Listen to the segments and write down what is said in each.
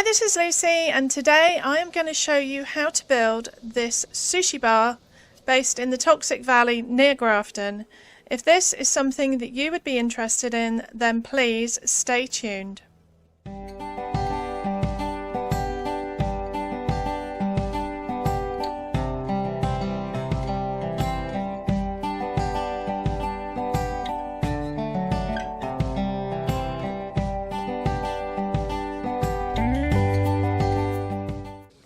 Hi, this is Lucy, and today I am going to show you how to build this sushi bar based in the Toxic Valley near Grafton. If this is something that you would be interested in, then please stay tuned.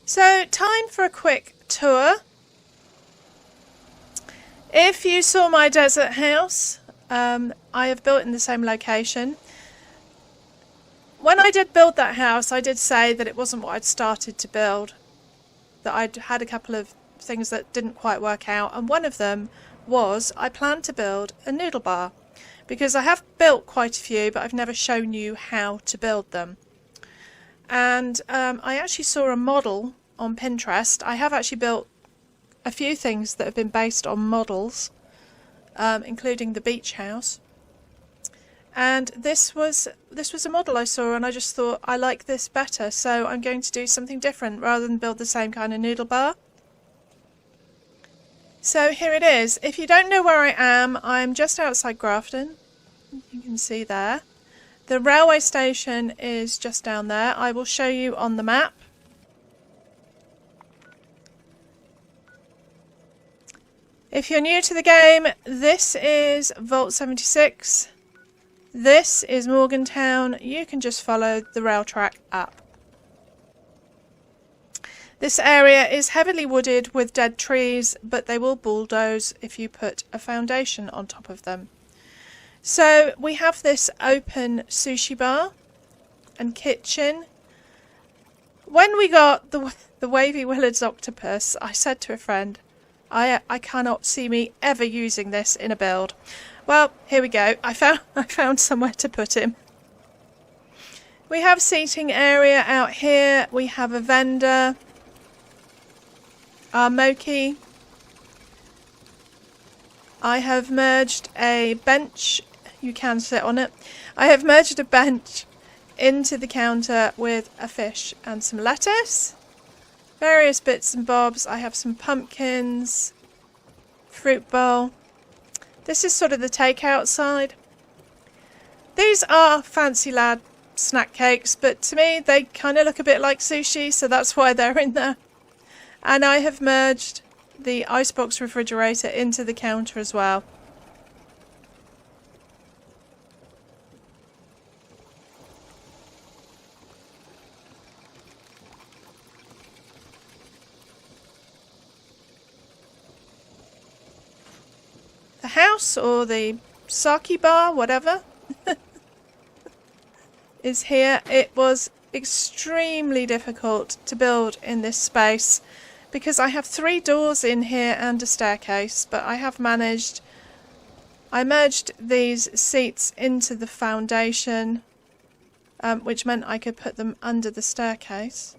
So, time for a quick tour. If you saw my desert house, I have built in the same location. When I did build that house, I did say that it wasn't what I'd started to build, that I'd had a couple of things that didn't quite work out, and one of them was I planned to build a noodle bar, because I have built quite a few, but I've never shown you how to build them. And I actually saw a model on Pinterest. I have actually built a few things that have been based on models, including the beach house. And this was a model I saw, and I just thought I like this better, so I'm going to do something different rather than build the same kind of noodle bar. So here it is. If you don't know where I am, I'm just outside Grafton. You can see there. The railway station is just down there. I will show you on the map. If you're new to the game, this is Vault 76. This is Morgantown. You can just follow the rail track up. This area is heavily wooded with dead trees, but they will bulldoze if you put a foundation on top of them. So we have this open sushi bar and kitchen. When we got the Wavy Willards octopus, I said to a friend, I cannot see me ever using this in a build. Well, here we go. I found somewhere to put him. We have seating area out here. We have a vendor. Our mochi. I have merged a bench. You can sit on it. I have merged a bench into the counter with a fish and some lettuce. Various bits and bobs. I have some pumpkins, fruit bowl. This is sort of the takeout side. These are fancy lad snack cakes, but to me they kind of look a bit like sushi, so that's why they're in there. And I have merged the icebox refrigerator into the counter as well. The house, or the sake bar, whatever, is here. It was extremely difficult to build in this space because I have 3 doors in here and a staircase, but I have managed. I merged these seats into the foundation, which meant I could put them under the staircase.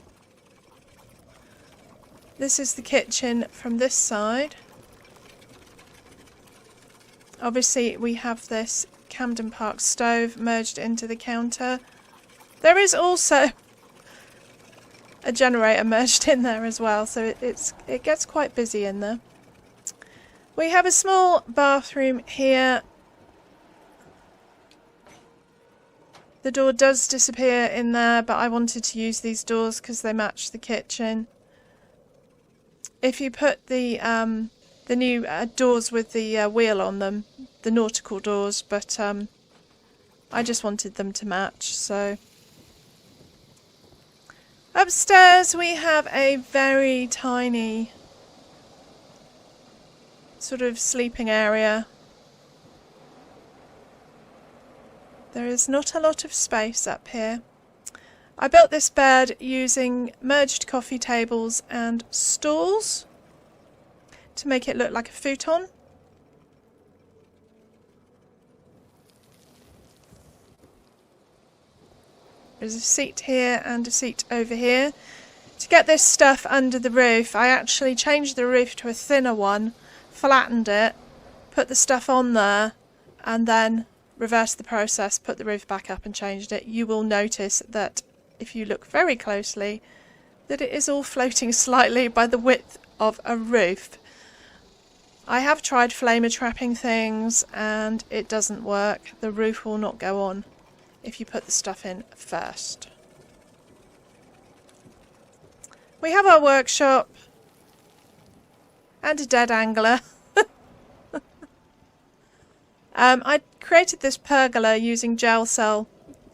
This is the kitchen from this side. Obviously we have this Camden Park stove merged into the counter. There is also a generator merged in there as well, so it gets quite busy in there. We have a small bathroom here. The door does disappear in there, but I wanted to use these doors because they match the kitchen. If you put the new doors with the wheel on them, the nautical doors, but I just wanted them to match. So upstairs we have a very tiny sort of sleeping area. There is not a lot of space up here. I built this bed using merged coffee tables and stools to make it look like a futon. There's a seat here and a seat over here. To get this stuff under the roof, I actually changed the roof to a thinner one, flattened it, put the stuff on there, and then reversed the process, put the roof back up and changed it. You will notice that if you look very closely, that it is all floating slightly by the width of a roof. I have tried flamer trapping things and it doesn't work. The roof will not go on if you put the stuff in first. We have our workshop and a dead angler. I created this pergola using gel cell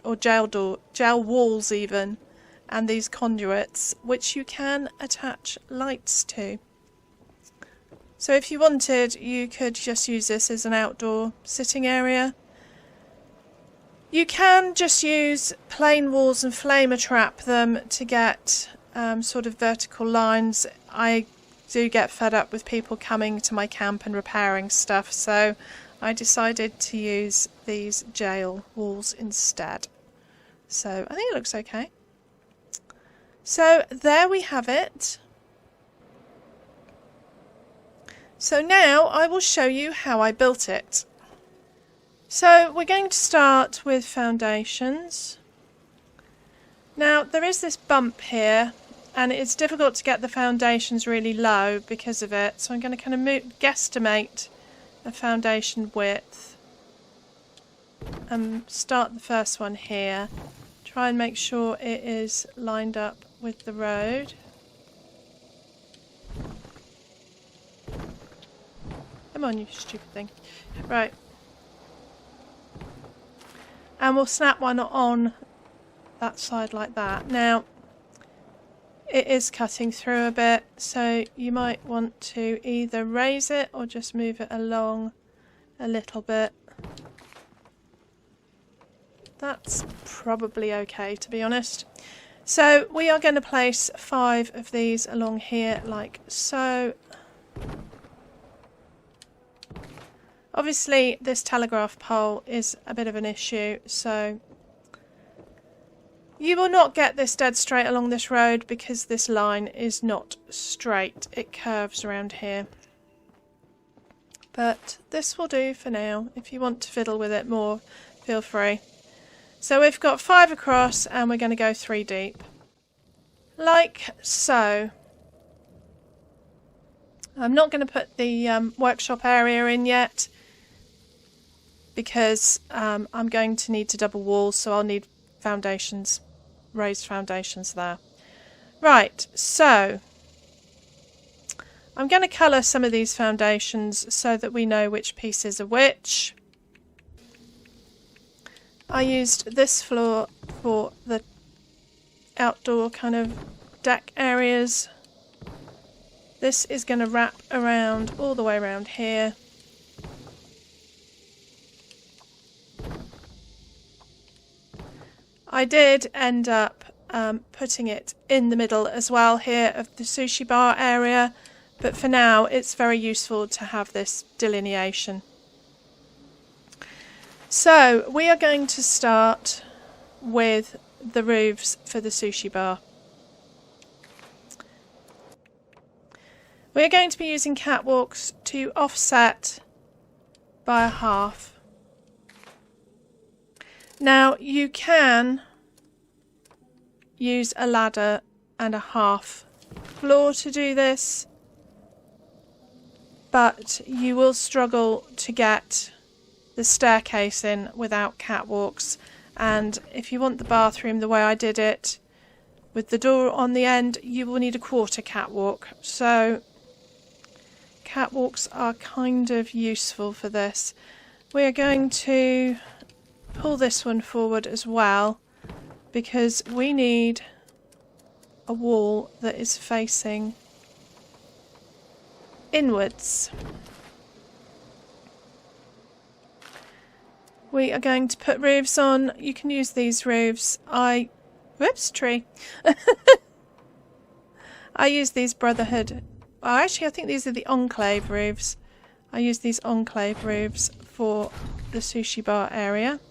or gel walls even, and these conduits which you can attach lights to. So if you wanted, you could just use this as an outdoor sitting area. You can just use plain walls and flamer trap them to get sort of vertical lines. I do get fed up with people coming to my camp and repairing stuff, so I decided to use these gel walls instead. So I think it looks okay. So there we have it. So now I will show you how I built it. So we're going to start with foundations. Now there is this bump here and it's difficult to get the foundations really low because of it, so I'm going to kind of guesstimate a foundation width and start the first one here. Try and make sure it is lined up with the road. Come on, you stupid thing. Right. And we'll snap one on that side like that. Now, it is cutting through a bit, so you might want to either raise it or just move it along a little bit. That's probably okay, to be honest. So we are going to place 5 of these along here like so. Obviously this telegraph pole is a bit of an issue, so you will not get this dead straight along this road because this line is not straight. It curves around here. But this will do for now. If you want to fiddle with it more, feel free. So we've got 5 across and we're going to go 3 deep. Like so. I'm not going to put the workshop area in yet because I'm going to need to double walls, so I'll need foundations, raised foundations there. Right, so I'm going to colour some of these foundations so that we know which pieces are which. I used this floor for the outdoor kind of deck areas. This is going to wrap around all the way around here. I did end up putting it in the middle as well here of the sushi bar area, but for now it's very useful to have this delineation. So we are going to start with the roofs for the sushi bar. We're going to be using catwalks to offset by a half. Now you can use a ladder and a half floor to do this, but you will struggle to get the staircase in without catwalks, and if you want the bathroom the way I did it with the door on the end, you will need a quarter catwalk. So catwalks are kind of useful for this. We are going to pull this one forward as well because we need a wall that is facing inwards. We are going to put roofs on. You can use these roofs. Whoops, tree. I use these Brotherhood. Well, actually, I think these are the Enclave roofs. I use these Enclave roofs for the sushi bar area.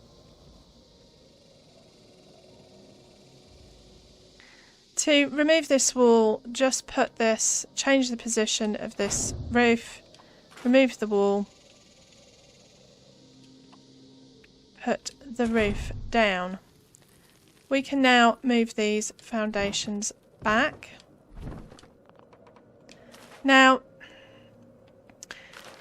To remove this wall, just put this, change the position of this roof, remove the wall, put the roof down. we can now move these foundations back. Now,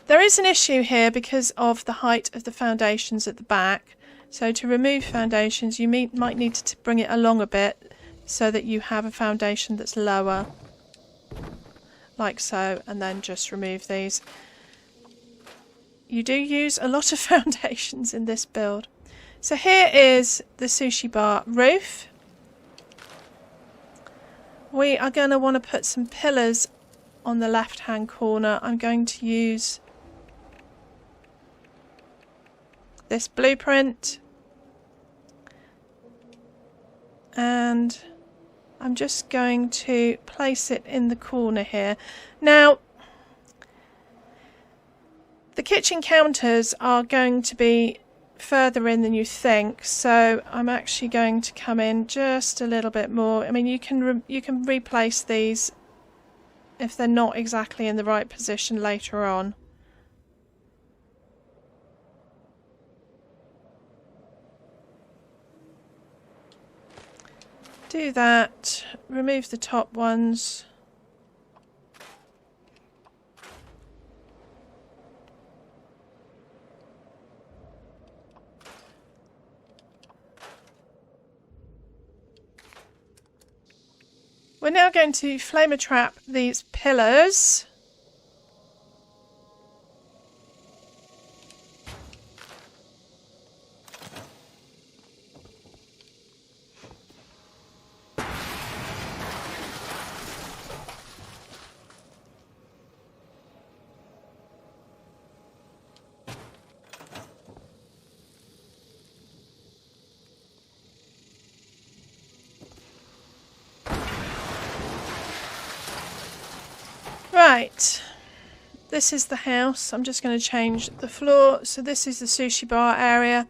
there is an issue here because of the height of the foundations at the back. So to remove foundations, you might need to bring it along a bit so that you have a foundation that's lower, like so, and then just remove these. You do use a lot of foundations in this build. So here is the sushi bar roof. We are going to want to put some pillars on the left hand corner. I'm going to use this blueprint, and I'm just going to place it in the corner here. Now, the kitchen counters are going to be further in than you think, so I'm actually going to come in just a little bit more. I mean, you can replace these if they're not exactly in the right position later on. Do that, remove the top ones. We're now going to flame trap these pillars. Right, this is the house. I'm just going to change the floor. So this is the sushi bar area.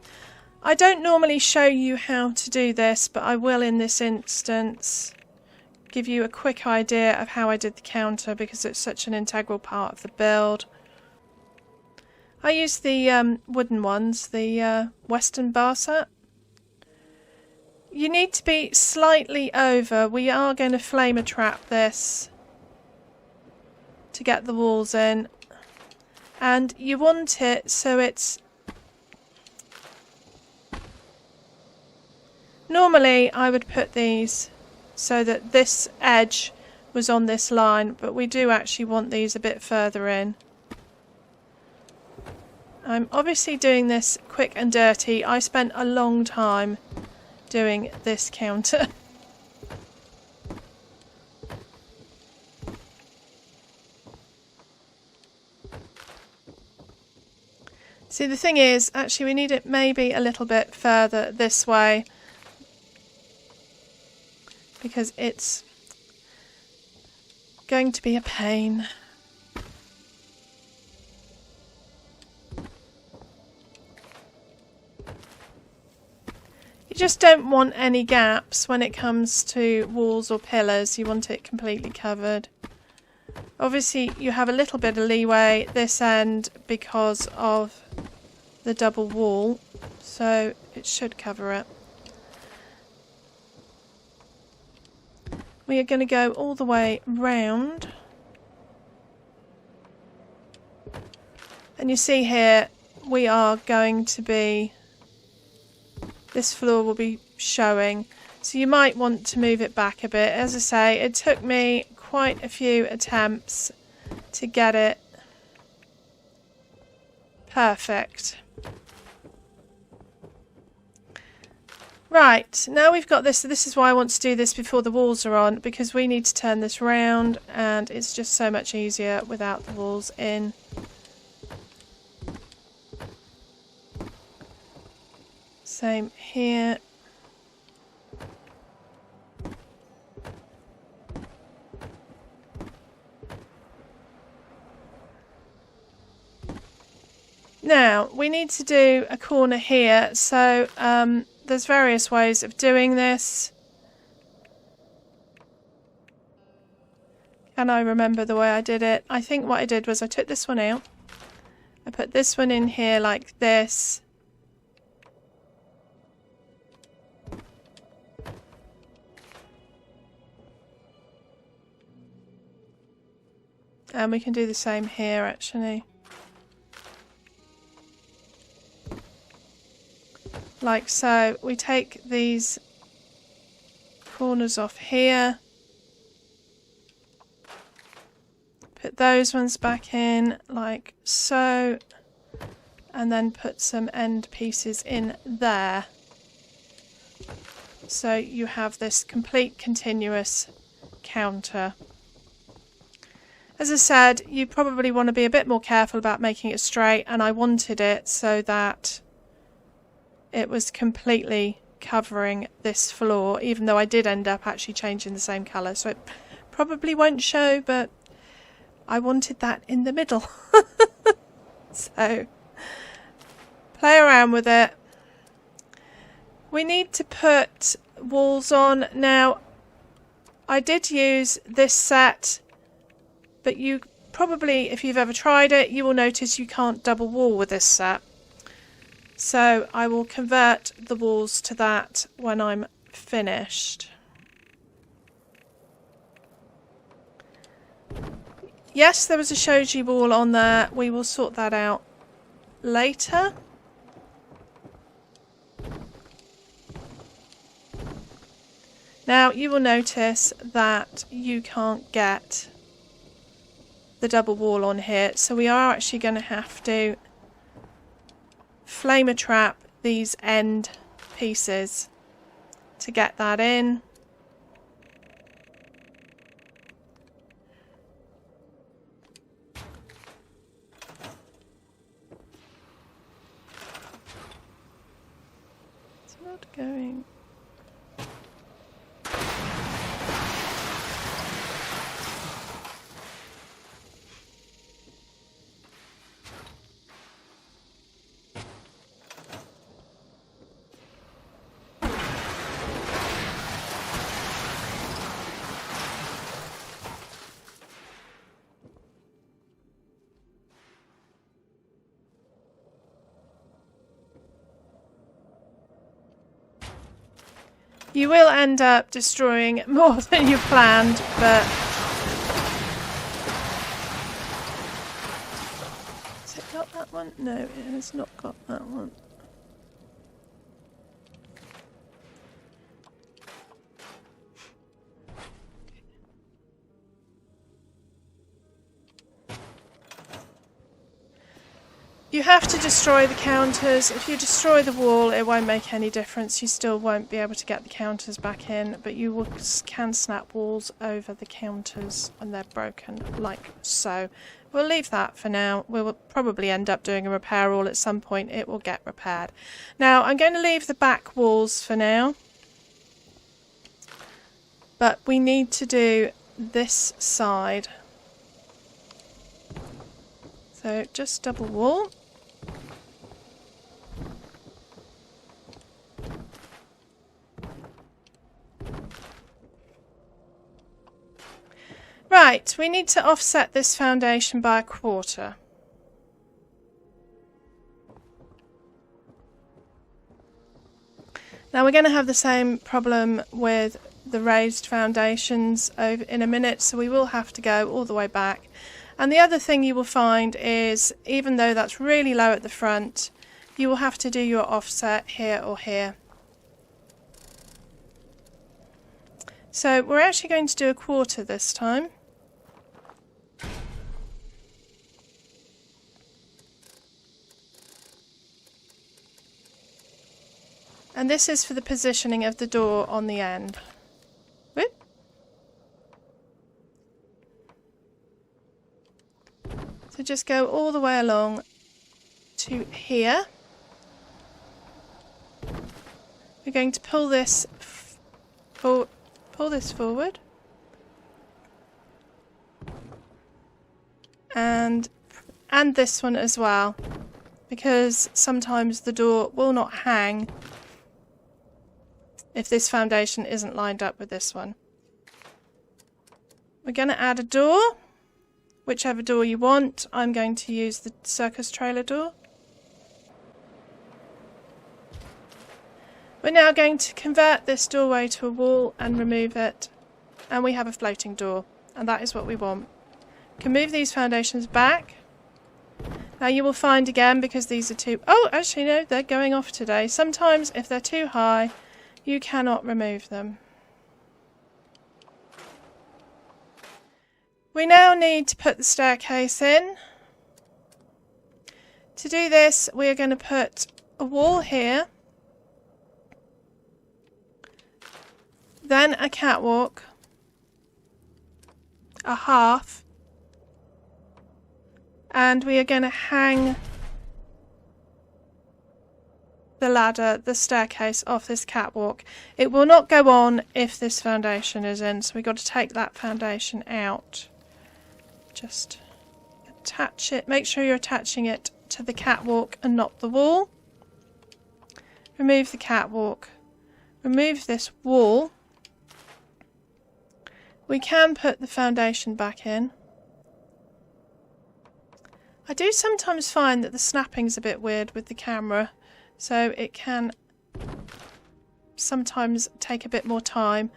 I don't normally show you how to do this, but I will in this instance give you a quick idea of how I did the counter because it's such an integral part of the build. I used the wooden ones, the Western bar set. You need to be slightly over. We are going to flame trap this to get the walls in, and you want it so it's normally I would put these so that this edge was on this line, but we do actually want these a bit further in. I'm obviously doing this quick and dirty. I spent a long time doing this counter. See, the thing is, actually we need it maybe a little bit further this way because it's going to be a pain. You just don't want any gaps when it comes to walls or pillars. You want it completely covered. Obviously you have a little bit of leeway this end because of the double wall, so it should cover it. We are going to go all the way round, and you see here we are going to be, this floor will be showing, so you might want to move it back a bit. As I say, it took me quite a few attempts to get it perfect. Right, now we've got this, so this is why I want to do this before the walls are on, because we need to turn this round and it's just so much easier without the walls in. Same here. Now, we need to do a corner here, so there's various ways of doing this. And I remember the way I did it. I think what I did was I took this one out. I put this one in here like this. And we can do the same here actually. Like so. We take these corners off here. Put those ones back in like so. And then put some end pieces in there. So you have this complete continuous counter. As I said, you probably want to be a bit more careful about making it straight, and I wanted it so that it was completely covering this floor, even though I did end up actually changing the same colour, so it probably won't show, but I wanted that in the middle. So play around with it. We need to put walls on. Now, I did use this set, but you probably, if you've ever tried it, you will notice you can't double wall with this set. So I will convert the walls to that when I'm finished. Yes, there was a shoji wall on there. We will sort that out later. Now you will notice that you can't get the double wall on here, so we are actually going to have to flamer trap these end pieces to get that in. It's not going. You will end up destroying more than you planned, but... Has it got that one? No, it has not got that one. You have to destroy the counters. If you destroy the wall, it won't make any difference. You still won't be able to get the counters back in, but you can snap walls over the counters when they're broken, like so. We'll leave that for now. We'll probably end up doing a repair all at some point. It will get repaired. Now, I'm going to leave the back walls for now, but we need to do this side. So just double wall. Right, we need to offset this foundation by 1/4. Now we're going to have the same problem with the raised foundations over in a minute, so we will have to go all the way back. And the other thing you will find is, even though that's really low at the front, you will have to do your offset here or here. So we're actually going to do 1/4 this time. And this is for the positioning of the door on the end. Whoop. So just go all the way along to here. We're going to pull this forward. And this one as well, because sometimes the door will not hang if this foundation isn't lined up with this one. We're going to add a door, whichever door you want. I'm going to use the circus trailer door. We're now going to convert this doorway to a wall and remove it, and we have a floating door, and that is what we want. Can move these foundations back. Now you will find again, because these are too... Oh, actually no, they're going off today. Sometimes if they're too high, you cannot remove them. We now need to put the staircase in. To do this, we are going to put a wall here. Then a catwalk. A half. And we are going to hang the ladder, the staircase off this catwalk. It will not go on if this foundation is in, so we've got to take that foundation out. Just attach it. Make sure you're attaching it to the catwalk and not the wall. Remove the catwalk. Remove this wall. We can put the foundation back in. I do sometimes find that the snapping's a bit weird with the camera, so it can sometimes take a bit more time.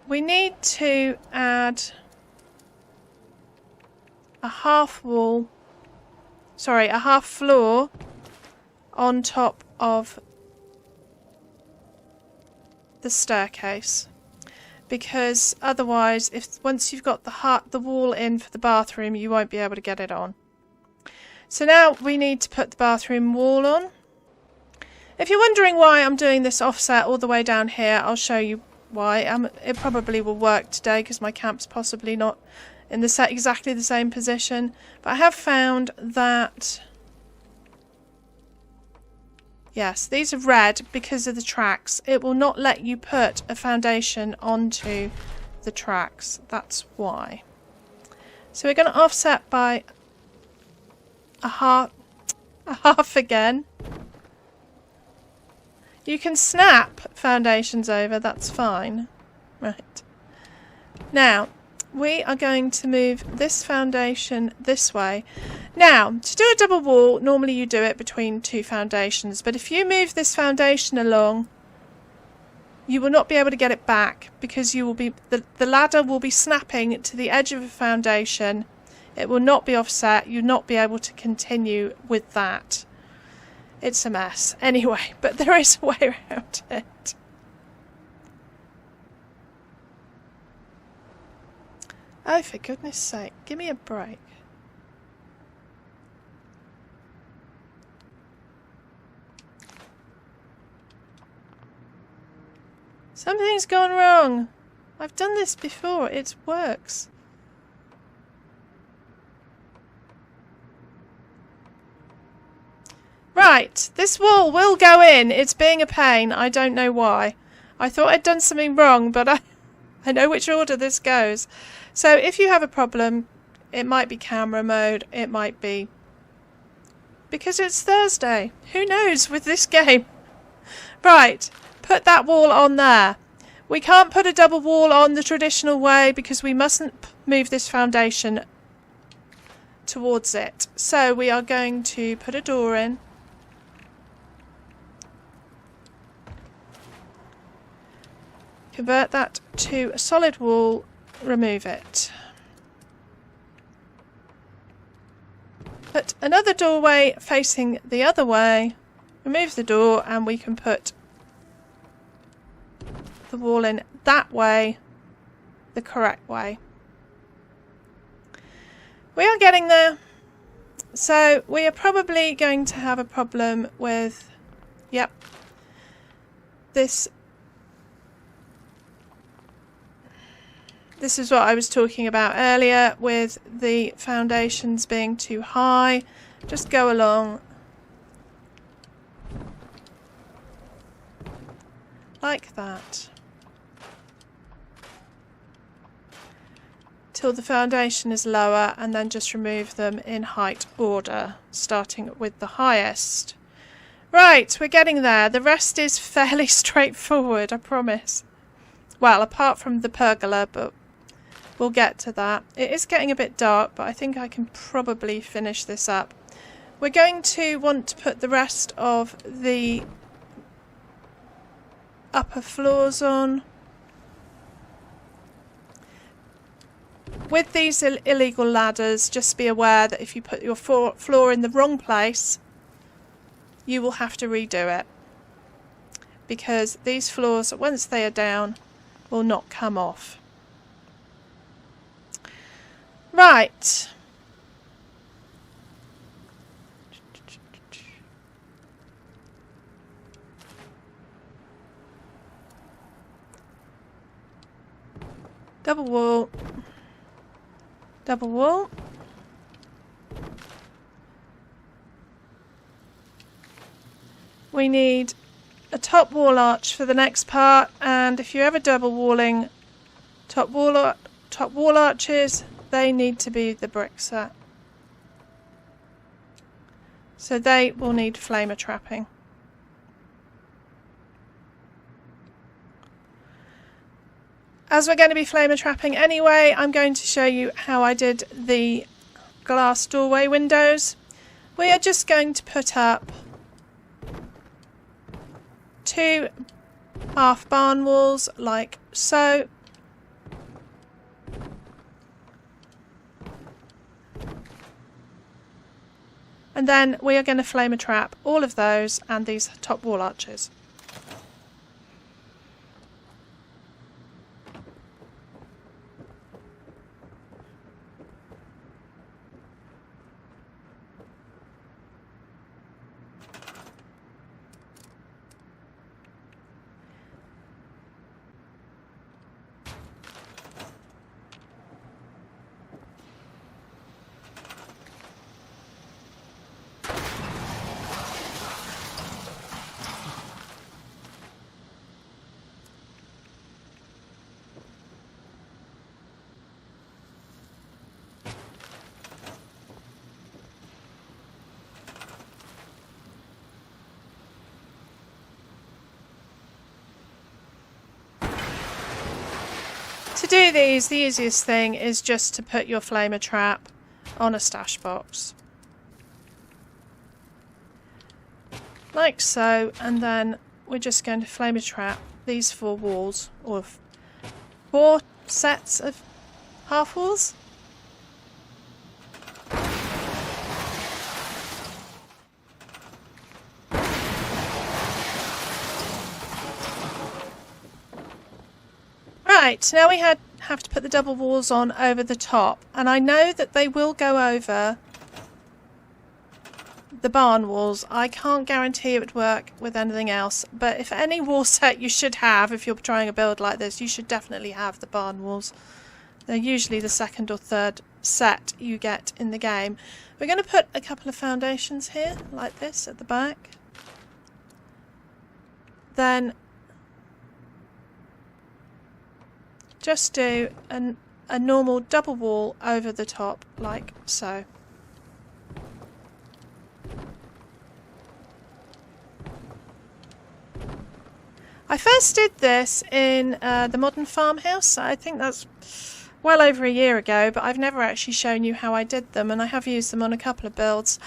We need to add a half wall, sorry, a half floor on top of the staircase. Because otherwise, once you've got the wall in for the bathroom, you won't be able to get it on. So now we need to put the bathroom wall on. If you're wondering why I'm doing this offset all the way down here, I'll show you why. It probably will work today because my camp's possibly not in exactly the same position. But I have found that... Yes, these are red because of the tracks. It will not let you put a foundation onto the tracks. That's why. So we're going to offset by a half again. You can snap foundations over, that's fine. Right. Now, we are going to move this foundation this way. Now, to do a double wall, normally you do it between two foundations, but if you move this foundation along, you will not be able to get it back because you will be the ladder will be snapping to the edge of a foundation. It will not be offset. You'll not be able to continue with that. It's a mess. Anyway, but there is a way around it. Oh, for goodness sake, give me a break. Something's gone wrong. I've done this before. It works. Right, this wall will go in. It's being a pain. I don't know why. I thought I'd done something wrong, but I know which order this goes. So if you have a problem, it might be camera mode. It might be because it's Thursday. Who knows with this game? Right, put that wall on there. We can't put a double wall on the traditional way because we mustn't move this foundation towards it. So we are going to put a door in. Convert that to a solid wall, remove it. Put another doorway facing the other way, remove the door, and we can put the wall in that way, the correct way. We are getting there. So we are probably going to have a problem with, yep, this is what I was talking about earlier with the foundations being too high. Just go along like that till the foundation is lower, and then just remove them in height order, starting with the highest. Right, we're getting there. The rest is fairly straightforward, I promise. Well, apart from the pergola, but we'll get to that. It is getting a bit dark, but I think I can probably finish this up. We're going to want to put the rest of the upper floors on. with these illegal ladders, just be aware that if you put your floor in the wrong place, you will have to redo it, because these floors, once they are down, will not come off. Right. Double wall. Double wall. We need a top wall arch for the next part, and if you're ever double walling top wall arches, they need to be the brick set. So they will need flamer trapping. As we're going to be flamer trapping anyway, I'm going to show you how I did the glass doorway windows. We are just going to put up 2 half barn walls like so. And then we are going to flamer trap all of those and these top wall arches. To do these, the easiest thing is just to put your flamer trap on a stash box. Like so, and then we're just going to flamer trap these 4 walls, or 4 sets of half walls. Right, now we have to put the double walls on over the top, and I know that they will go over the barn walls. I can't guarantee it would work with anything else, but if any wall set you should have, if you're trying a build like this, you should definitely have the barn walls. They're usually the 2nd or 3rd set you get in the game. We're going to put a couple of foundations here, like this, at the back. Then just do a normal double wall over the top, like so. I first did this in the modern farmhouse. I think that's well over a year ago, but I've never actually shown you how I did them, and I have used them on a couple of builds.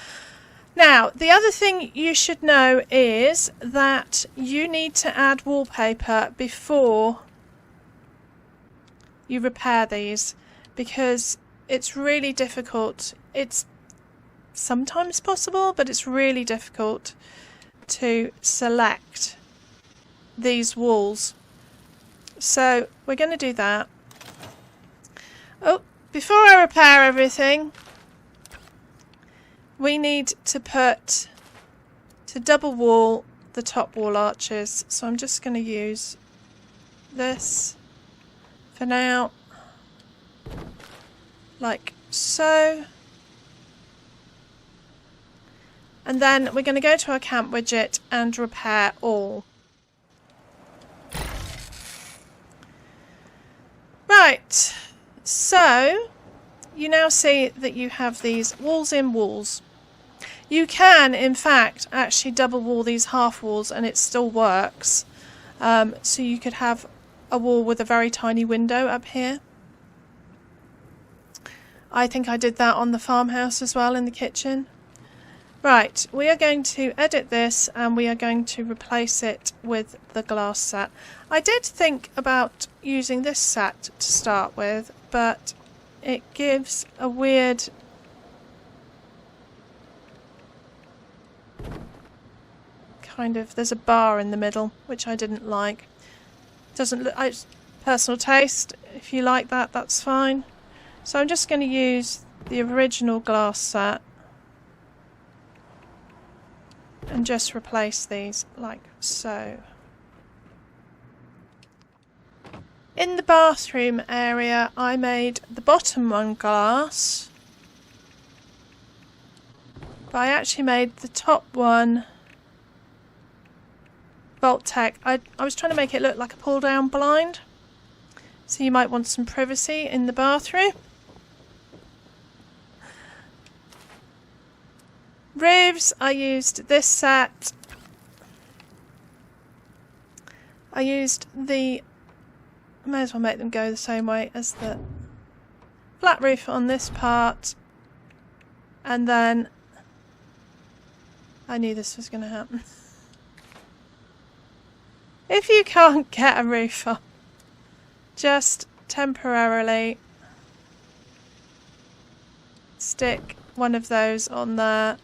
Now, the other thing you should know is that you need to add wallpaper before you repair these, because it's really difficult. It's sometimes possible, but it's really difficult to select these walls. So we're going to do that. Oh, before I repair everything, we need to double wall the top wall arches. So I'm just going to use this for now, like so. And then we're going to go to our camp widget and repair all. Right, so you now see that you have these walls in walls. You can, in fact, actually double wall these half walls and it still works. So you could have a wall with a very tiny window up here. I think I did that on the farmhouse as well, in the kitchen. Right, we are going to edit this and we are going to replace it with the glass set. I did think about using this set to start with, but it gives a weird kind of, there's a bar in the middle, which I didn't like. Doesn't look, it's personal taste. If you like that, that's fine. So I'm just going to use the original glass set and just replace these like so. In the bathroom area, I made the bottom one glass, but I actually made the top one Vault-Tec. I was trying to make it look like a pull-down blind, so you might want some privacy in the bathroom. Roofs, I used this set. I used the, I may as well make them go the same way as the flat roof on this part, and then I knew this was going to happen. If you can't get a roof on, just temporarily stick one of those on there.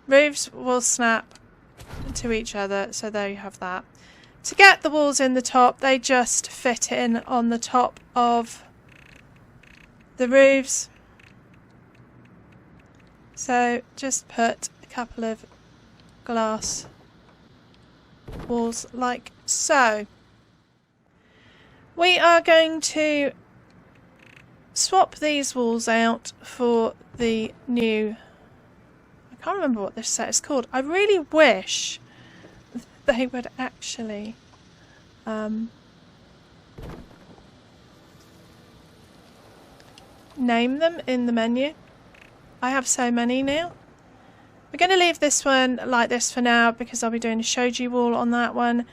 Roofs will snap to each other, so there you have that. To get the walls in the top, they just fit in on the top of the roofs. So just put a couple of glass walls like so. We are going to swap these walls out for the new, I can't remember what this set is called. I really wish they would actually name them in the menu. I have so many now. We're going to leave this one like this for now because I'll be doing a shoji wall on that one.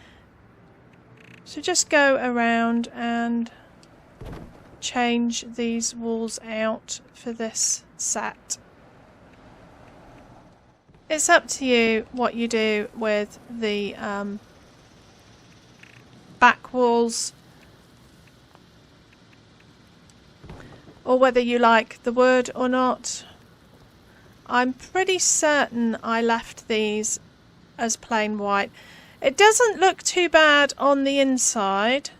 So just go around and change these walls out for this set. It's up to you what you do with the back walls, or whether you like the wood or not. I'm pretty certain I left these as plain white. It doesn't look too bad on the inside.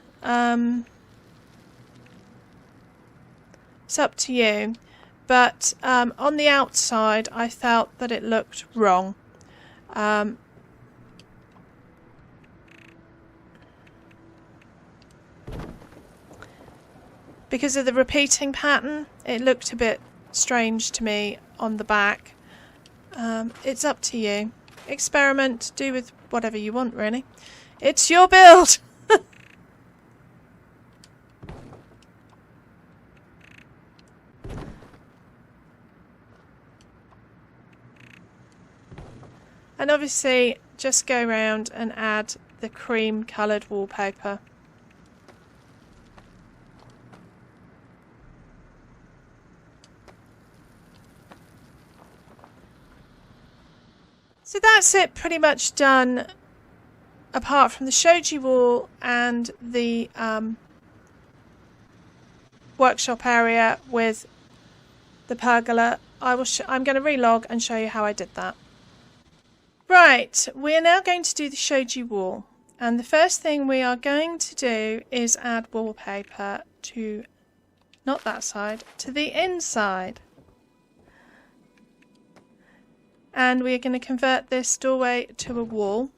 It's up to you. But on the outside, I felt that it looked wrong. Because of the repeating pattern, it looked a bit strange to me on the back. It's up to you. Experiment, do with whatever you want, really. It's your build! And obviously, just go around and add the cream coloured wallpaper. So that's it, pretty much done, apart from the shoji wall and the workshop area with the pergola. I'm going to relog and show you how I did that. Right, we are now going to do the shoji wall, and the first thing we are going to do is add wallpaper to, not that side, to the inside. And we are going to convert this doorway to a wall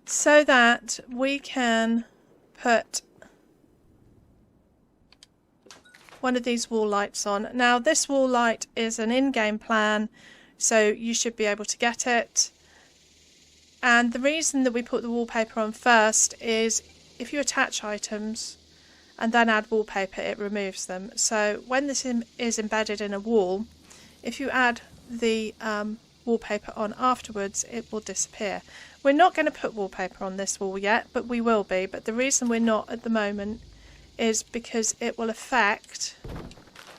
so that we can put one of these wall lights on. Now this wall light is an in-game plan, so you should be able to get it. And the reason that we put the wallpaper on first is if you attach items and then add wallpaper, it removes them. So when this is embedded in a wall, if you add the wallpaper on afterwards, it will disappear. We're not going to put wallpaper on this wall yet, but we will be. But the reason we're not at the moment is because it will affect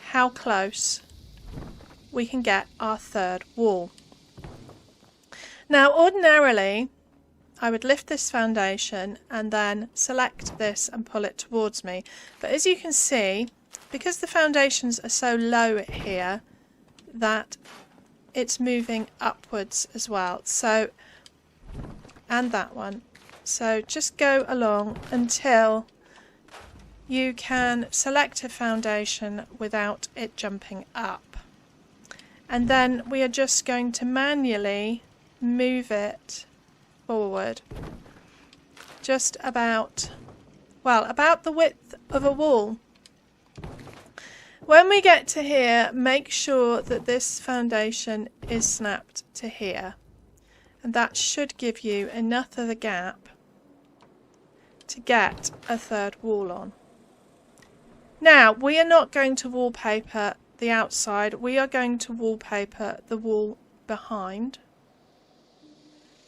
how close we can get our third wall. Now ordinarily I would lift this foundation and then select this and pull it towards me. But as you can see, because the foundations are so low here, that it's moving upwards as well. So, and that one. So just go along until you can select a foundation without it jumping up. And then we are just going to manually move it forward. Just about, well, about the width of a wall. When we get to here, make sure that this foundation is snapped to here. And that should give you enough of a gap to get a third wall on. Now, we are not going to wallpaper the outside, we are going to wallpaper the wall behind.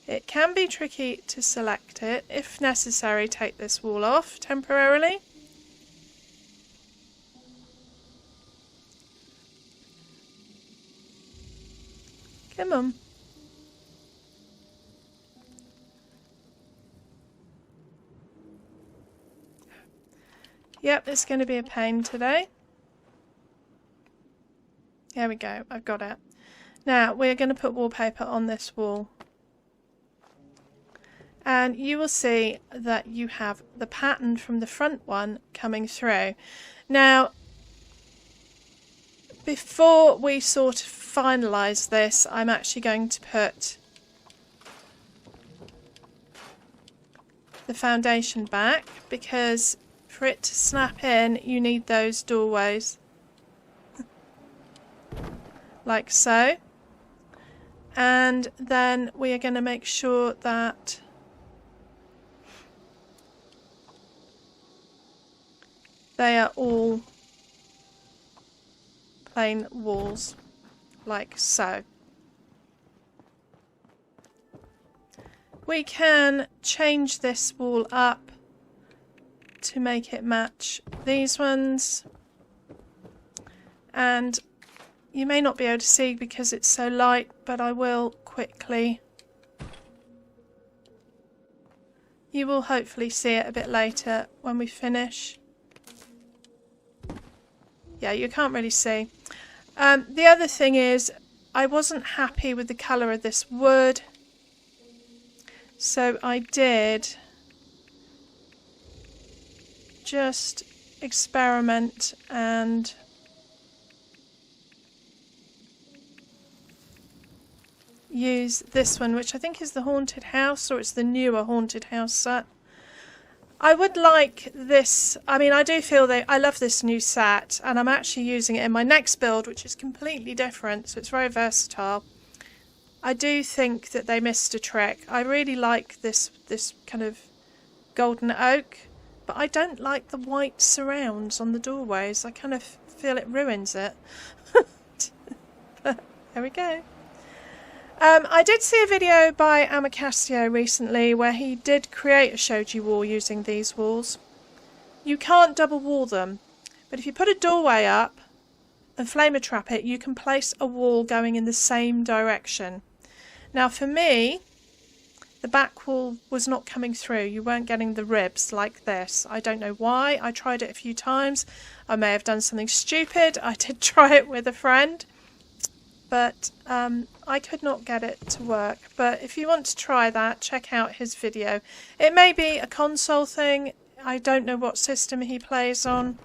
It can be tricky to select it. If necessary, take this wall off temporarily. Come on. Yep, it's going to be a pain today. There we go, I've got it. Now we're going to put wallpaper on this wall. And you will see that you have the pattern from the front one coming through. Now, before we sort of finalise this, I'm actually going to put the foundation back, because for it to snap in, you need those doorways. Like so. And then we are going to make sure that they are all plain walls, like so. We can change this wall up to make it match these ones, and you may not be able to see because it's so light, but I will quickly. You will hopefully see it a bit later when we finish. Yeah, you can't really see. The other thing is, I wasn't happy with the colour of this wood, so I did just experiment and use this one, which I think is the Haunted House, or it's the newer Haunted House set. I would like this, I mean, I do feel that I love this new set, and I'm actually using it in my next build, which is completely different, so it's very versatile. I do think that they missed a trick. I really like this kind of golden oak, but I don't like the white surrounds on the doorways. I kind of feel it ruins it. But there we go. I did see a video by Amicastio recently where he did create a shoji wall using these walls. You can't double wall them, but if you put a doorway up and flamer trap it, you can place a wall going in the same direction. Now for me, the back wall was not coming through. You weren't getting the ribs like this. I don't know why. I tried it a few times. I may have done something stupid. I did try it with a friend, but I could not get it to work. But if you want to try that, check out his video. It may be a console thing. I don't know what system he plays on.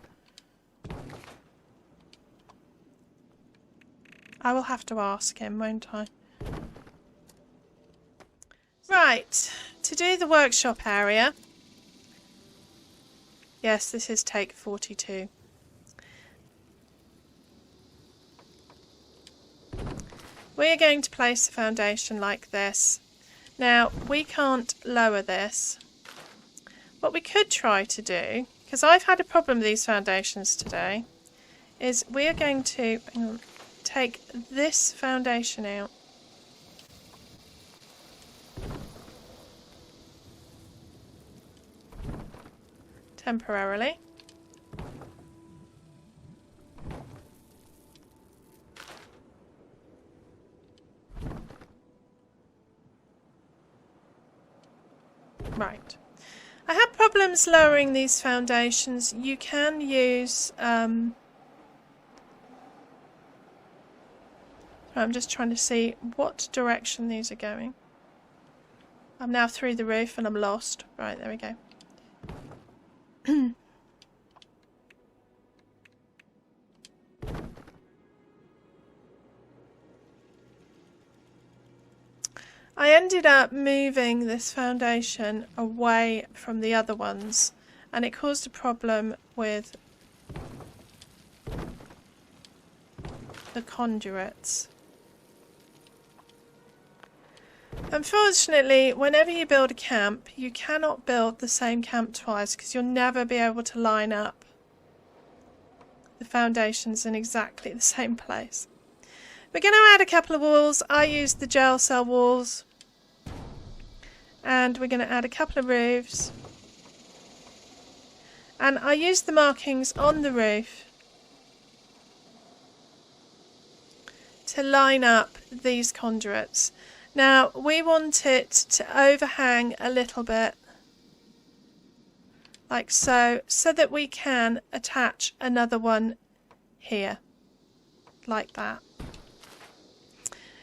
I will have to ask him, won't I? Right, to do the workshop area. Yes, this is take 42. We are going to place a foundation like this. Now, we can't lower this. What we could try to do, because I've had a problem with these foundations today, is we are going to take this foundation out. Temporarily. Right. I had problems lowering these foundations. You can use... I'm just trying to see what direction these are going. I'm now through the roof and I'm lost. Right, there we go. I ended up moving this foundation away from the other ones, and it caused a problem with the conduits. Unfortunately, whenever you build a camp, you cannot build the same camp twice because you'll never be able to line up the foundations in exactly the same place. We're going to add a couple of walls. I used the gel cell walls. And we're going to add a couple of roofs. And I used the markings on the roof to line up these conduits. Now we want it to overhang a little bit, like so, so that we can attach another one here, like that.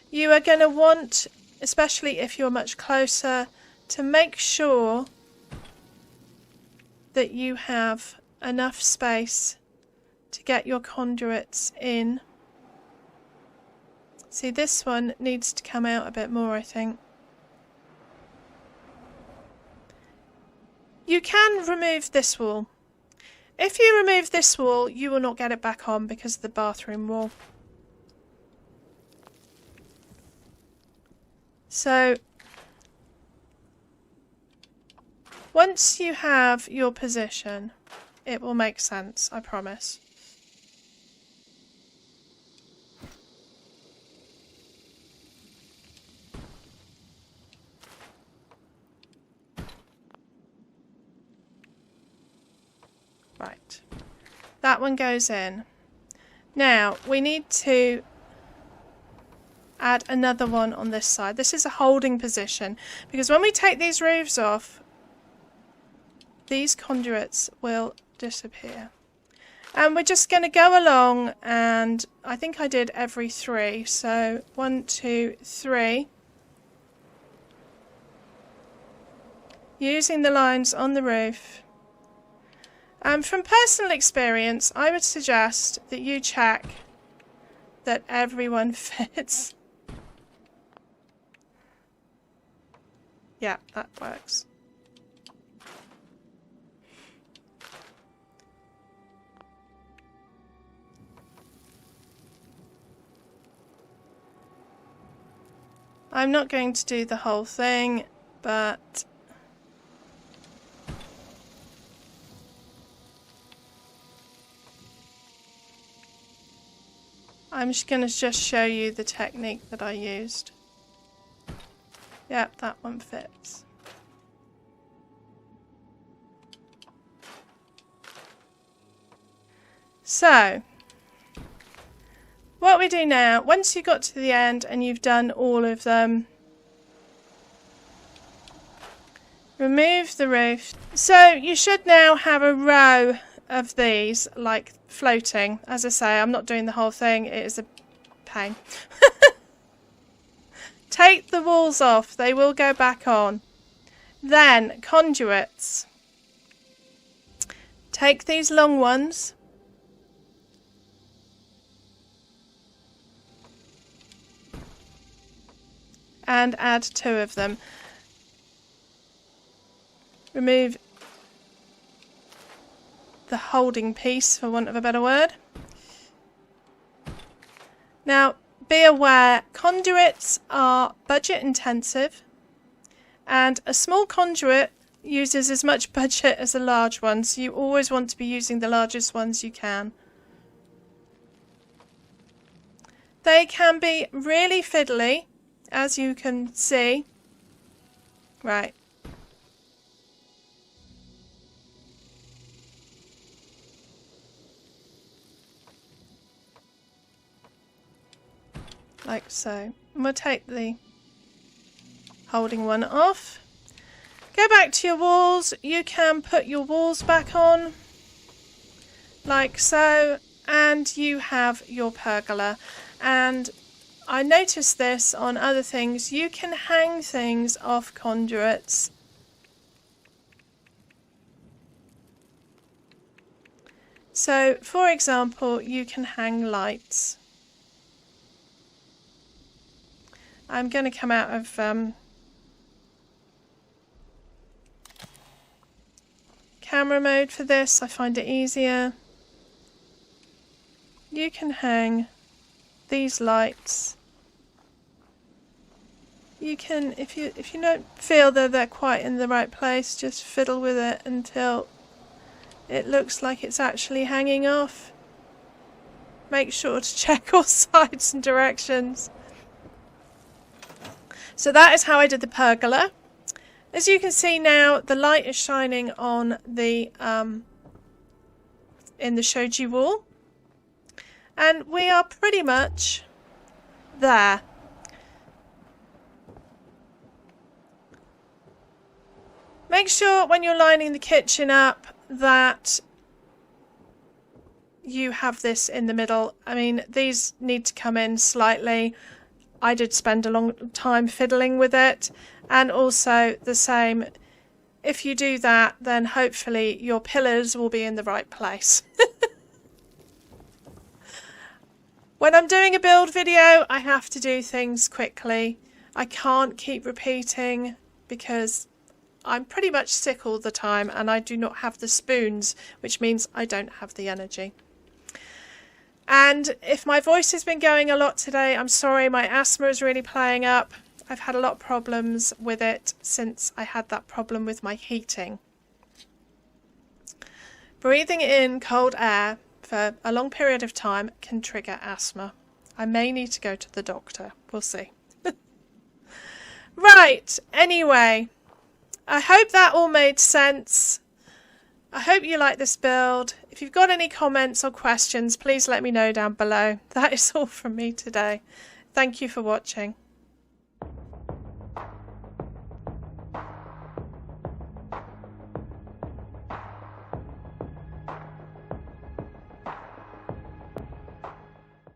You are going to want, especially if you're much closer, to make sure that you have enough space to get your conduits in. See, this one needs to come out a bit more, I think. You can remove this wall. If you remove this wall, you will not get it back on because of the bathroom wall. So, once you have your position, it will make sense, I promise. Right, that one goes in. Now, we need to add another one on this side. This is a holding position, because when we take these roofs off, these conduits will disappear. And we're just going to go along, and I think I did every 3. So 1, 2, 3. Using the lines on the roof. And from personal experience, I would suggest that you check that everyone fits. Yeah, that works. I'm not going to do the whole thing, but I'm just going to show you the technique that I used. Yep, that one fits. So, what we do now, once you've got to the end and you've done all of them, remove the roof. So you should now have a row of these, like floating. As I say, I'm not doing the whole thing, it is a pain. Take the walls off, they will go back on. Then, conduits. Take these long ones. And add 2 of them. Remove the holding piece, for want of a better word. Now, be aware, conduits are budget intensive, and a small conduit uses as much budget as a large one, so you always want to be using the largest ones you can. They can be really fiddly, as you can see. Right. Like so. And we'll take the holding one off. Go back to your walls. You can put your walls back on like so, and you have your pergola. And I noticed this on other things. You can hang things off conduits. So, for example, you can hang lights. I'm going to come out of camera mode for this. I find it easier. You can hang these lights. You can, if you don't feel that they're quite in the right place, just fiddle with it until it looks like it's actually hanging off. Make sure to check all sides and directions. So that is how I did the pergola. As you can see now, the light is shining on the in the shoji wall, and we are pretty much there. Make sure when you're lining the kitchen up that you have this in the middle. I mean, these need to come in slightly. I did spend a long time fiddling with it, and also the same, if you do that, then hopefully your pillars will be in the right place. When I'm doing a build video, I have to do things quickly. I can't keep repeating because I'm pretty much sick all the time, and I do not have the spoons, which means I don't have the energy. And if my voice has been going a lot today, I'm sorry, my asthma is really playing up. I've had a lot of problems with it since I had that problem with my heating. Breathing in cold air for a long period of time can trigger asthma. I may need to go to the doctor. We'll see. Right, anyway, I hope that all made sense. I hope you like this build. If you've got any comments or questions, please let me know down below. That is all from me today. Thank you for watching.